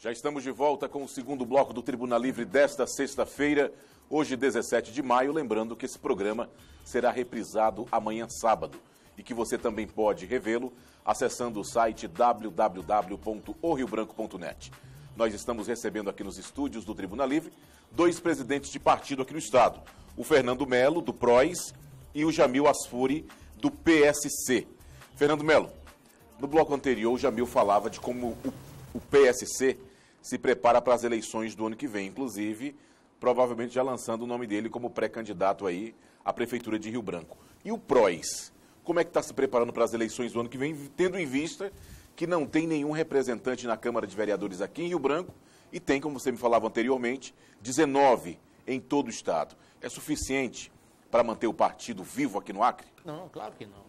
Já estamos de volta com o segundo bloco do Tribuna Livre desta sexta-feira, hoje 17 de maio. Lembrando que esse programa será reprisado amanhã sábado e que você também pode revê-lo acessando o site www.oriobranco.net. Nós estamos recebendo aqui nos estúdios do Tribuna Livre dois presidentes de partido aqui no estado, o Fernando Melo, do PROS, e o Jamil Asfuri, do PSC. Fernando Melo, no bloco anterior o Jamil falava de como o PSC se prepara para as eleições do ano que vem, inclusive, provavelmente já lançando o nome dele como pré-candidato aí à Prefeitura de Rio Branco. E o PROS, como é que está se preparando para as eleições do ano que vem, tendo em vista que não tem nenhum representante na Câmara de Vereadores aqui em Rio Branco e tem, como você me falava anteriormente, 19 em todo o estado. É suficiente para manter o partido vivo aqui no Acre? Não, claro que não.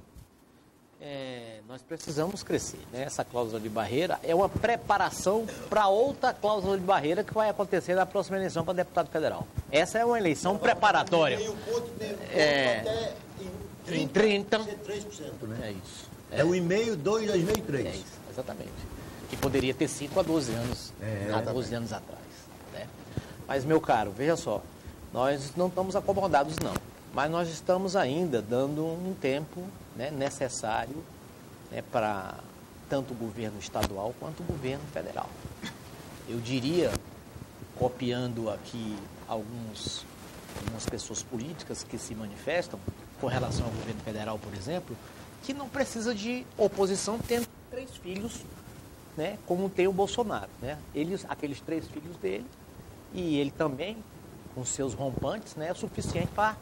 Nós precisamos crescer, né? Essa cláusula de barreira é uma preparação para outra cláusula de barreira que vai acontecer na próxima eleição para deputado federal. Essa é uma eleição preparatória. Até em 30, 3%, né? É isso. É 1,5, 2, 2003. É isso, exatamente. Que poderia ter 5 a 12 anos, há 12 anos atrás. Né? Mas, meu caro, veja só, nós não estamos acomodados, não. Mas nós estamos ainda dando um tempo, né, necessário, né, para tanto o governo estadual quanto o governo federal. Eu diria, copiando aqui algumas pessoas políticas que se manifestam com relação ao governo federal, por exemplo, que não precisa de oposição tendo 3 filhos, né, como tem o Bolsonaro. Né? Aqueles 3 filhos dele, e ele também, com seus rompantes, né, é suficiente para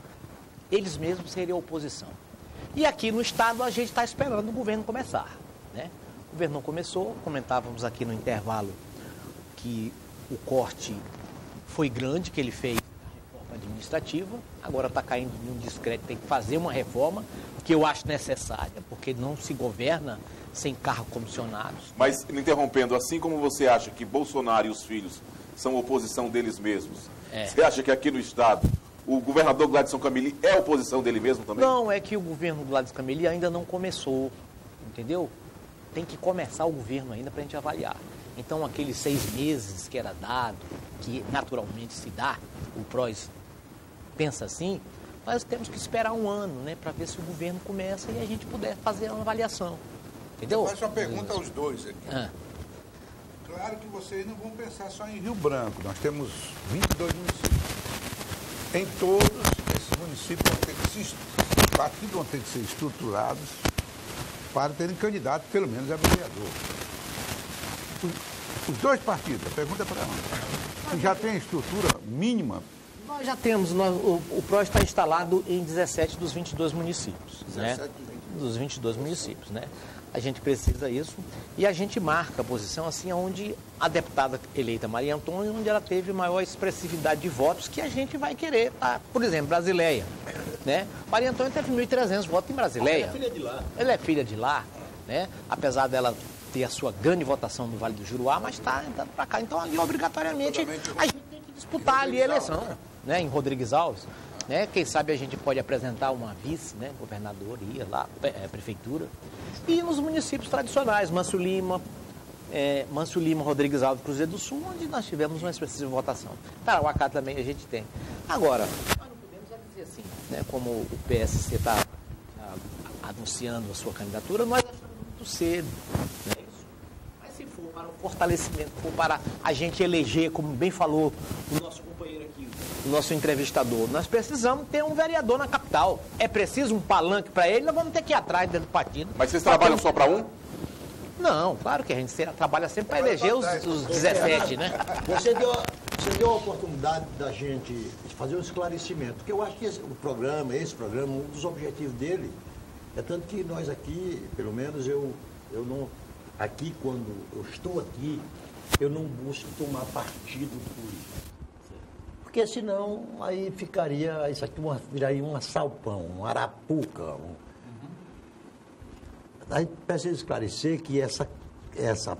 eles mesmos serem oposição. E aqui no estado a gente está esperando o governo começar. Né? O governo não começou, comentávamos aqui no intervalo que o corte foi grande que ele fez na reforma administrativa, agora está caindo num descrédito, tem que fazer uma reforma, que eu acho necessária, porque não se governa sem cargos comissionados. Mas, me interrompendo, assim como você acha que Bolsonaro e os filhos são oposição deles mesmos, você acha que aqui no estado o governador Gladson Camili é oposição dele mesmo também? Não, é que o governo do Gladson Camili ainda não começou, entendeu? Tem que começar o governo ainda para a gente avaliar. Então, aqueles 6 meses que era dado, que naturalmente se dá, o PROS pensa assim, nós temos que esperar 1 ano, né, para ver se o governo começa e a gente puder fazer uma avaliação. Entendeu? Eu faço uma pergunta aos dois aqui. Claro que vocês não vão pensar só em Rio Branco, nós temos 22 municípios. Em todos esses municípios, os partidos vão ter que ser estruturados para terem candidato, pelo menos, a vereador. Os 2 partidos, a pergunta é para onde? Já tem a estrutura mínima? Nós já temos, o PROS está instalado em 17 dos 22 municípios. 17 né? Dos 22 municípios, né? A gente precisa isso e a gente marca a posição assim onde a deputada eleita Maria Antônia, onde ela teve maior expressividade de votos que a gente vai querer, por exemplo, Brasileia, né? Maria Antônia teve 1.300 votos em Brasileia. Ela é filha de lá. Ela é filha de lá, né? Apesar dela ter a sua grande votação no Vale do Juruá, mas está entrando para cá. Então, ali, obrigatoriamente, a gente tem que disputar ali a eleição, né? Em Rodrigues Alves. Né? Quem sabe a gente pode apresentar uma vice, né? Governadoria lá, prefeitura. E nos municípios tradicionais, Mâncio Lima, Rodrigues Alves, Cruzeiro do Sul, onde nós tivemos uma expressiva votação. Tarauacá também a gente tem. Agora, nós não podemos dizer assim, né? Como o PSC está anunciando a sua candidatura, nós achamos muito cedo, não é isso? Mas se for para o fortalecimento, for para a gente eleger, como bem falou o nosso companheiro aqui, o nosso entrevistador, nós precisamos ter um vereador na capital. É preciso um palanque para ele, nós vamos ter que ir atrás dentro do partido. Mas vocês trabalham só para um? Não, claro que a gente trabalha sempre para eleger os 17, né? Você deu a oportunidade da gente fazer um esclarecimento, porque eu acho que esse programa, um dos objetivos dele, é tanto que nós aqui, pelo menos eu não, aqui quando eu estou aqui, eu não busco tomar partido político. Porque senão aí ficaria, isso aqui viraria um assalpão, um arapuca. Aí precisa esclarecer que essa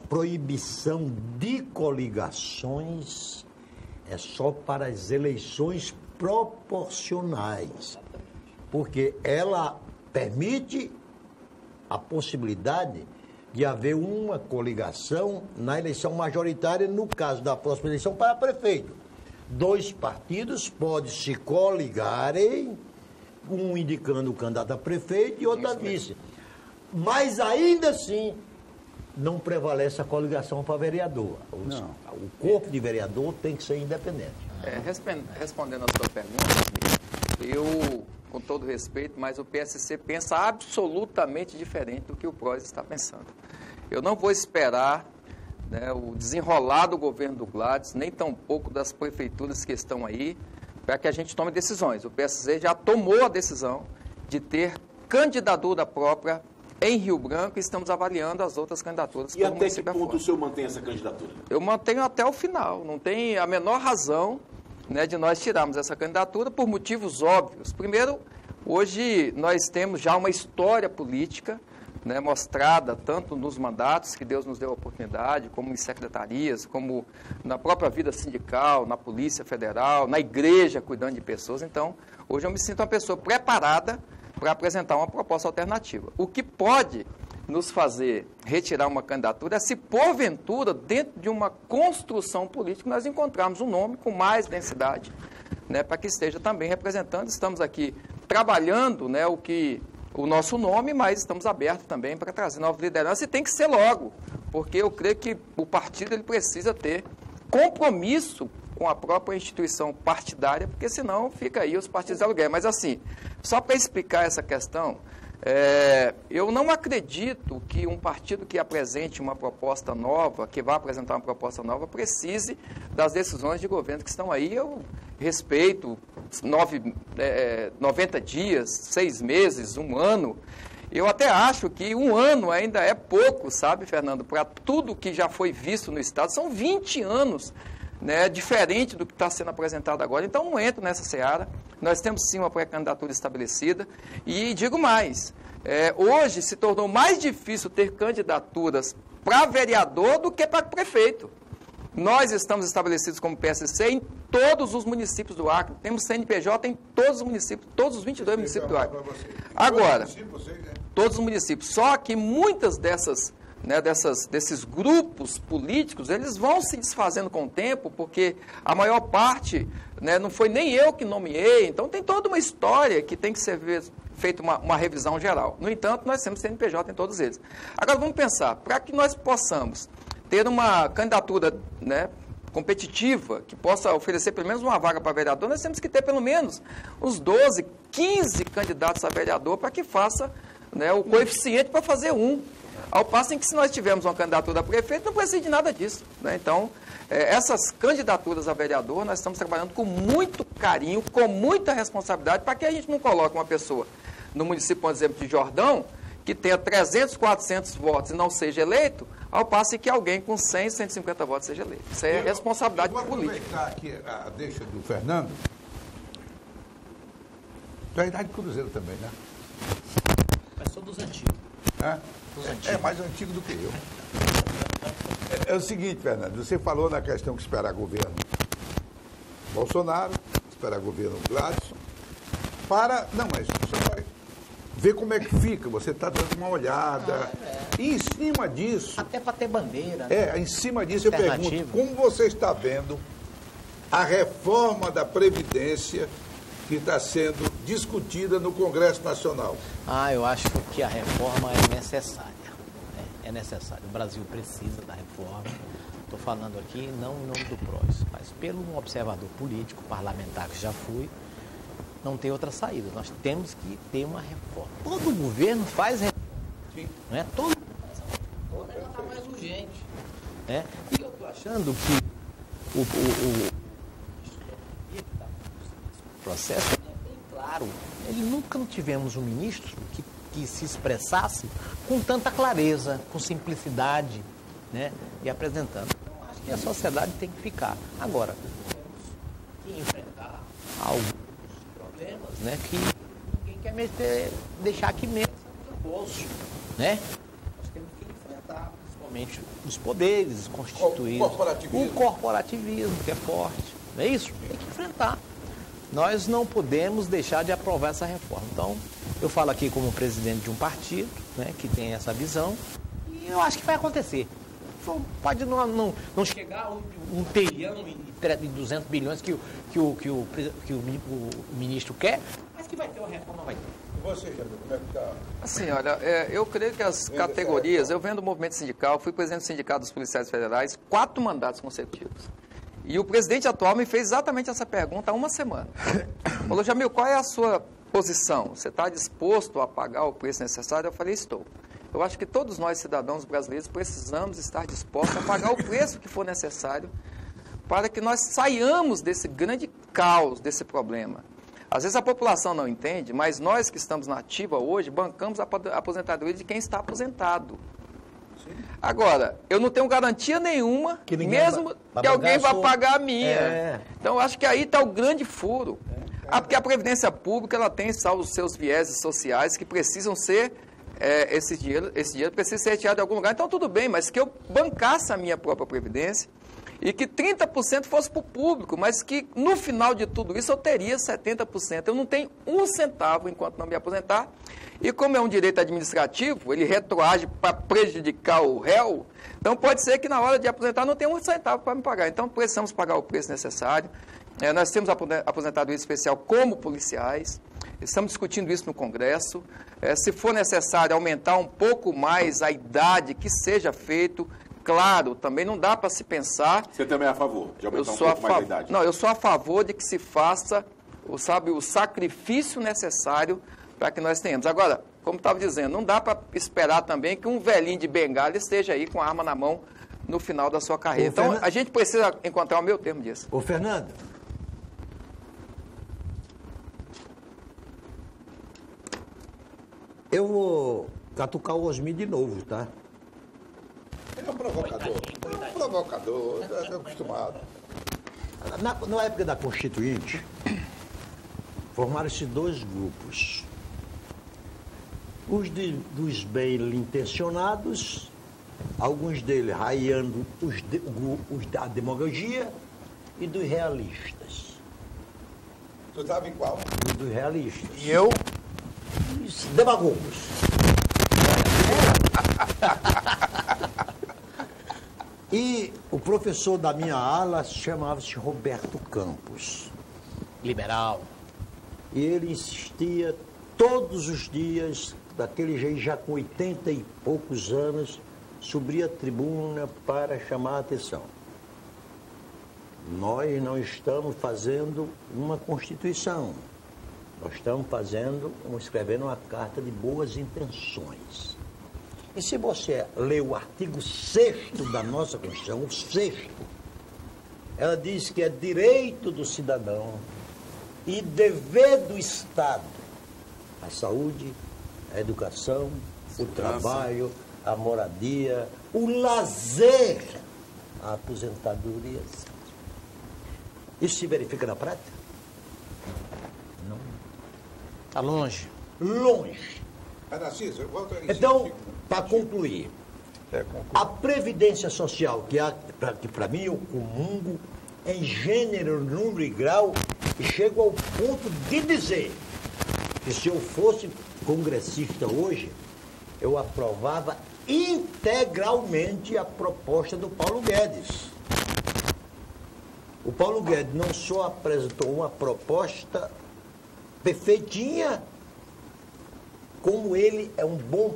proibição de coligações é só para as eleições proporcionais. Porque ela permite a possibilidade de haver uma coligação na eleição majoritária, no caso da próxima eleição, para prefeito. 2 partidos podem se coligarem, um indicando o candidato a prefeito e outro a vice. Mas ainda assim, não prevalece a coligação para vereador. O corpo de vereador tem que ser independente. Respondendo a sua pergunta, eu, com todo respeito, mas o PSC pensa absolutamente diferente do que o PROS está pensando. Eu não vou esperar, né, o desenrolar do governo do Gladys, nem tampouco das prefeituras que estão aí, para que a gente tome decisões. O PSC já tomou a decisão de ter candidatura própria em Rio Branco e estamos avaliando as outras candidaturas. E até que ponto o senhor mantém essa candidatura? Eu mantenho até o final. Não tem a menor razão, né, de nós tirarmos essa candidatura por motivos óbvios. Primeiro, hoje nós temos já uma história política, né, mostrada tanto nos mandatos que Deus nos deu a oportunidade, como em secretarias, como na própria vida sindical, na Polícia Federal, na igreja, cuidando de pessoas. Então, hoje eu me sinto uma pessoa preparada para apresentar uma proposta alternativa. O que pode nos fazer retirar uma candidatura é se, porventura, dentro de uma construção política, nós encontrarmos um nome com mais densidade, né, para que esteja também representando. Estamos aqui trabalhando, né, o nosso nome, mas estamos abertos também para trazer novas lideranças, e tem que ser logo, porque eu creio que o partido ele precisa ter compromisso com a própria instituição partidária, porque senão fica aí os partidos de aluguel. Mas assim, só para explicar essa questão, eu não acredito que um partido que apresente uma proposta nova, que vá apresentar uma proposta nova, precise das decisões de governo que estão aí. Eu respeito 90 dias, 6 meses, 1 ano. Eu até acho que 1 ano ainda é pouco, sabe, Fernando, para tudo que já foi visto no Estado. São 20 anos, né, diferente do que está sendo apresentado agora. Então, não entro nessa seara. Nós temos, sim, uma pré-candidatura estabelecida. E digo mais, hoje se tornou mais difícil ter candidaturas para vereador do que para prefeito. Nós estamos estabelecidos como PSC em todos os municípios do Acre. Temos CNPJ em todos os municípios, todos os 22 municípios do Acre. Agora, todos os municípios. Só que muitas dessas, né, desses grupos políticos, eles vão se desfazendo com o tempo, porque a maior parte, né, não foi nem eu que nomeei. Então, tem toda uma história que tem que ser feita uma revisão geral. No entanto, nós temos CNPJ em todos eles. Agora, vamos pensar, para que nós possamos ter uma candidatura, né, competitiva, que possa oferecer pelo menos uma vaga para vereador, nós temos que ter pelo menos uns 12, 15 candidatos a vereador para que faça, né, o coeficiente para fazer um. Ao passo em que, se nós tivermos uma candidatura a prefeito, não precisa de nada disso, né? Então, essas candidaturas a vereador, nós estamos trabalhando com muito carinho, com muita responsabilidade, para que a gente não coloque uma pessoa no município, por exemplo, de Jordão, que tenha 300, 400 votos e não seja eleito, ao passo em que alguém com 100, 150 votos seja eleito. Isso é responsabilidade política. Vou aproveitar aqui a deixa do Fernando. Tu é a idade do Cruzeiro também, né? Mas sou dos antigos. É mais antigo do que eu. É o seguinte, Fernando, você falou na questão que esperar governo Bolsonaro, esperar governo Gladys, mas você vai ver como é que fica, você está dando uma olhada. E em cima disso... Até para ter bandeira. Né? Em cima disso eu pergunto, como você está vendo a reforma da Previdência que está sendo discutida no Congresso Nacional? Eu acho que a reforma é necessária. É necessário. O Brasil precisa da reforma. Estou falando aqui não em nome do PROS, mas pelo um observador político, parlamentar que já fui, não tem outra saída. Nós temos que ter uma reforma. Todo governo faz reforma. Sim. Não é? Todo governo ela está mais urgente. Né? E eu estou achando que o processo é bem claro. Nunca tivemos um ministro que se expressasse com tanta clareza, com simplicidade, né? E apresentando. Então, acho que a sociedade tem que ficar. Agora, temos que enfrentar alguns problemas, né? Que ninguém quer deixar aqui mesmo no bolso, né? Nós temos que enfrentar, principalmente, os poderes constituídos. O corporativismo, que é forte. Não é isso? Tem que enfrentar. Nós não podemos deixar de aprovar essa reforma. Então, eu falo aqui como presidente de um partido, né, que tem essa visão, e eu acho que vai acontecer. Pode não chegar a um trilhão e 200 bilhões que o ministro quer, mas que vai ter uma reforma, vai ter. E você, Jamil, como é que está? Assim, olha, eu creio que as categorias, eu venho do movimento sindical, fui presidente do Sindicato dos Policiais Federais, 4 mandatos consecutivos. E o presidente atual me fez exatamente essa pergunta há uma semana. Falou, Jamil, qual é a sua posição? Você está disposto a pagar o preço necessário? Eu falei, estou. Eu acho que todos nós, cidadãos brasileiros, precisamos estar dispostos a pagar o preço que for necessário para que nós saiamos desse grande caos, desse problema. Às vezes a população não entende, mas nós que estamos na ativa hoje, bancamos a aposentadoria de quem está aposentado. Agora, eu não tenho garantia nenhuma, mesmo que alguém vá pagar a minha. Então, eu acho que aí está o grande furo. Porque a Previdência Pública ela tem os seus vieses sociais que precisam ser... esse dinheiro precisa ser retirado de algum lugar. Então, tudo bem, mas que eu bancasse a minha própria Previdência e que 30% fosse para o público, mas que no final de tudo isso eu teria 70%. Eu não tenho um centavo enquanto não me aposentar. E como é um direito administrativo, ele retroage para prejudicar o réu, então pode ser que na hora de aposentar não tenha um centavo para me pagar. Então, precisamos pagar o preço necessário. Nós temos aposentadoria especial como policiais. Estamos discutindo isso no Congresso. Se for necessário aumentar um pouco mais a idade, que seja feito. Claro, também não dá para se pensar... Você também é a favor de aumentar um pouco mais a idade? Não, eu sou a favor de que se faça, o sacrifício necessário para que nós tenhamos. Agora, como estava dizendo, não dá para esperar também que um velhinho de bengala esteja aí com a arma na mão no final da sua carreira. Então, a gente precisa encontrar o meu termo disso. Ô, Fernando... Eu vou catucar o Osmi de novo, tá? Ele é um provocador, estou acostumado. Na época da Constituinte, formaram-se 2 grupos. Dos bem-intencionados, alguns deles raiando a demagogia, e dos realistas. Tu estava em qual? Dos realistas. E eu? Demagogos. E o professor da minha ala chamava-se Roberto Campos. Liberal. E ele insistia todos os dias, daquele jeito, já com 80 e poucos anos, subia a tribuna para chamar a atenção. Nós não estamos fazendo uma Constituição. Nós estamos escrevendo uma carta de boas intenções. E se você ler o artigo 6º da nossa Constituição, o 6º, ela diz que é direito do cidadão e dever do Estado a saúde, a educação, o trabalho, a moradia, o lazer, a aposentadoria. Isso se verifica na prática? Não. Está longe. Longe. Narciso, eu volto a insistir. Então, para concluir, a Previdência Social, que para mim eu comungo em gênero, número e grau, e chego ao ponto de dizer que se eu fosse congressista hoje, eu aprovava integralmente a proposta do Paulo Guedes. O Paulo Guedes não só apresentou uma proposta perfeitinha, como ele é um bom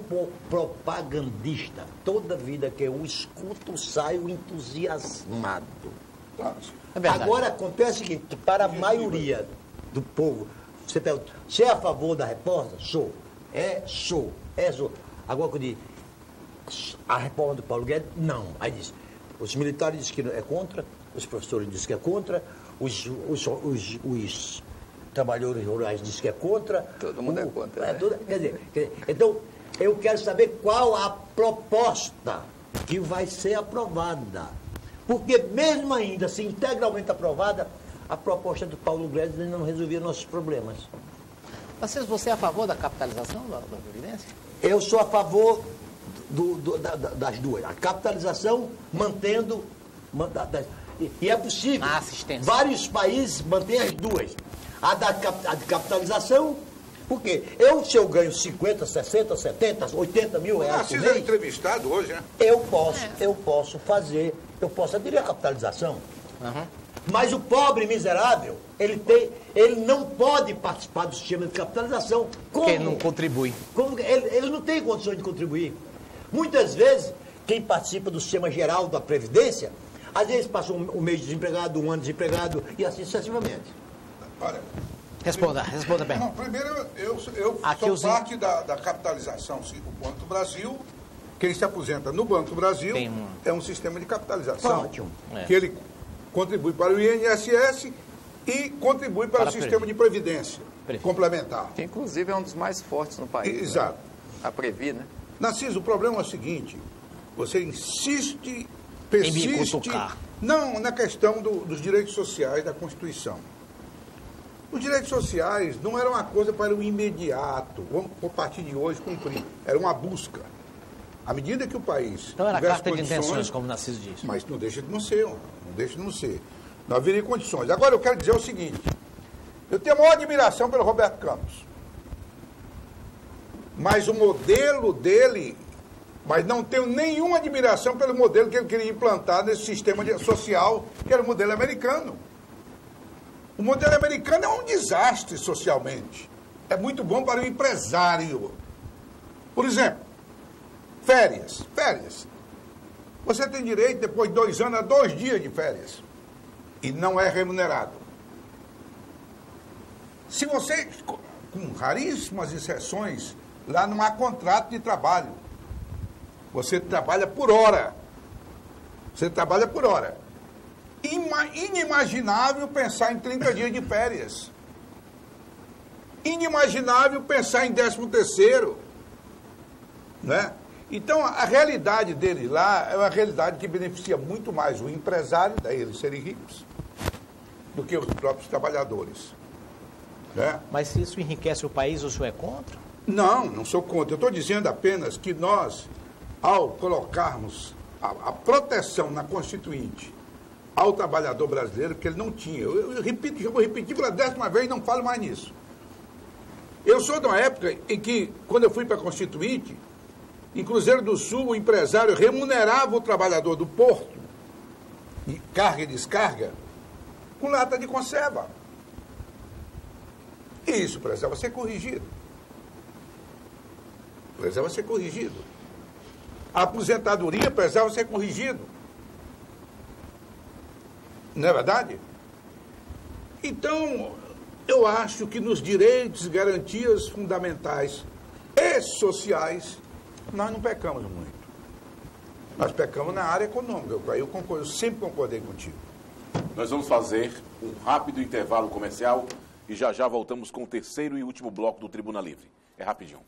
propagandista. Toda vida que eu escuto, saio entusiasmado. É verdade. Agora acontece o seguinte, para a maioria do povo, você pergunta, você é a favor da reforma? Sou. Sou. Agora quando diz, a reforma do Paulo Guedes, não. Aí diz, os militares dizem que é contra, os professores dizem que é contra, os trabalhadores rurais dizem que é contra. Todo mundo é contra. Quer dizer, então, eu quero saber qual a proposta que vai ser aprovada. Porque mesmo ainda, se integralmente aprovada, a proposta do Paulo Guedes não resolvia nossos problemas. Você é a favor da capitalização da Previdência? Eu sou a favor das duas. A capitalização mantendo... E é possível. A assistência. Vários países mantêm as duas. A de capitalização Porque se eu ganho 50, 60, 70, 80 mil reais por Narciso é mês, entrevistado hoje, né? eu posso aderir à capitalização. Mas o pobre miserável, ele não pode participar do sistema de capitalização. Como? Porque não contribui. Ele não tem condições de contribuir. Muitas vezes, quem participa do sistema geral da Previdência, às vezes passa um mês desempregado, um ano desempregado, e assim sucessivamente. Olha, Responda bem. não, primeiro, eu sou parte da capitalização. O Banco do Brasil, quem se aposenta no Banco do Brasil é um sistema de capitalização. Ótimo. Que ele contribui para o INSS e contribui para o sistema de previdência complementar. Que, inclusive, é um dos mais fortes no país. Exato. Né? A Previ, né? Narciso, o problema é o seguinte, você persiste, não, na questão dos direitos sociais da Constituição. Os direitos sociais não eram uma coisa para o imediato, vamos, a partir de hoje, cumprir. Era uma busca. À medida que o país Então era tivesse carta de condições, intenções, como o Narciso disse. mas não deixa de não ser, não deixa de não ser. Não haveria condições. Agora eu quero dizer o seguinte, eu tenho a maior admiração pelo Roberto Campos. Mas o modelo dele, mas não tenho nenhuma admiração pelo modelo que ele queria implantar nesse sistema social, que era o modelo americano. O modelo americano é um desastre socialmente. É muito bom para o empresário. Por exemplo, férias. Você tem direito, depois de 2 anos, a 2 dias de férias. E não é remunerado. Se você, com raríssimas exceções, lá não há contrato de trabalho. Você trabalha por hora. Inimaginável pensar em 30 dias de férias. Inimaginável pensar em 13º. Né? Então, a realidade deles lá é uma realidade que beneficia muito mais o empresário, daí eles serem ricos, do que os próprios trabalhadores. Né? Mas se isso enriquece o país, o senhor é contra? Não sou contra. Eu estou dizendo apenas que nós, ao colocarmos a proteção na Constituinte ao trabalhador brasileiro, que ele não tinha, eu repito, já vou repetir pela 10ª vez e não falo mais nisso. Eu sou de uma época em que, quando eu fui para a Constituinte, em Cruzeiro do Sul, o empresário remunerava o trabalhador do porto, de carga e descarga, com lata de conserva. E isso precisava ser corrigido. A aposentadoria precisava ser corrigido. Não é verdade? Então, eu acho que nos direitos e garantias fundamentais e sociais, nós não pecamos muito. Nós pecamos na área econômica. Eu sempre concordei contigo. Nós vamos fazer um rápido intervalo comercial e já voltamos com o 3º e último bloco do Tribuna Livre. É rapidinho.